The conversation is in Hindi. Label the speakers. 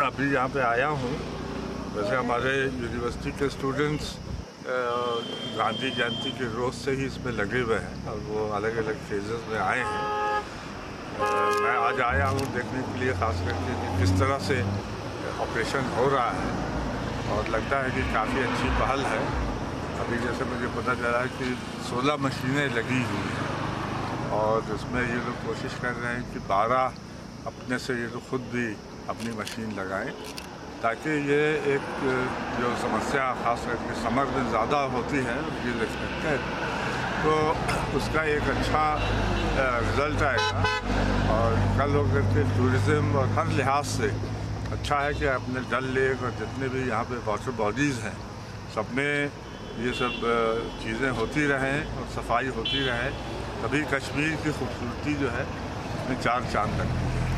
Speaker 1: अभी यहाँ पे आया हूँ। वैसे हमारे यूनिवर्सिटी के स्टूडेंट्स गांधी जयंती के रोज़ से ही इसमें लगे हुए हैं और वो अलग अलग फेजेस में आए हैं। मैं आज आया हूँ देखने के लिए, ख़ास करके कि किस तरह से ऑपरेशन हो रहा है और लगता है कि काफ़ी अच्छी पहल है। अभी जैसे मुझे पता चला है कि 16 मशीनें लगी हुई हैं और इसमें ये लोग कोशिश कर रहे हैं कि 12 अपने से ये लोग खुद भी अपनी मशीन लगाएं, ताकि ये एक जो समस्या ख़ास करके समर में ज़्यादा होती है ये रिस्पेक्टेड, तो उसका एक अच्छा रिज़ल्ट आएगा और कल होकर के टूरिज़म और हर लिहाज से अच्छा है कि अपने डल लेक और जितने भी यहाँ पे वाटर बॉडीज़ हैं सब में ये सब चीज़ें होती रहें और सफाई होती रहे, तभी कश्मीर की खूबसूरती जो है उसमें चार चांद लगती है।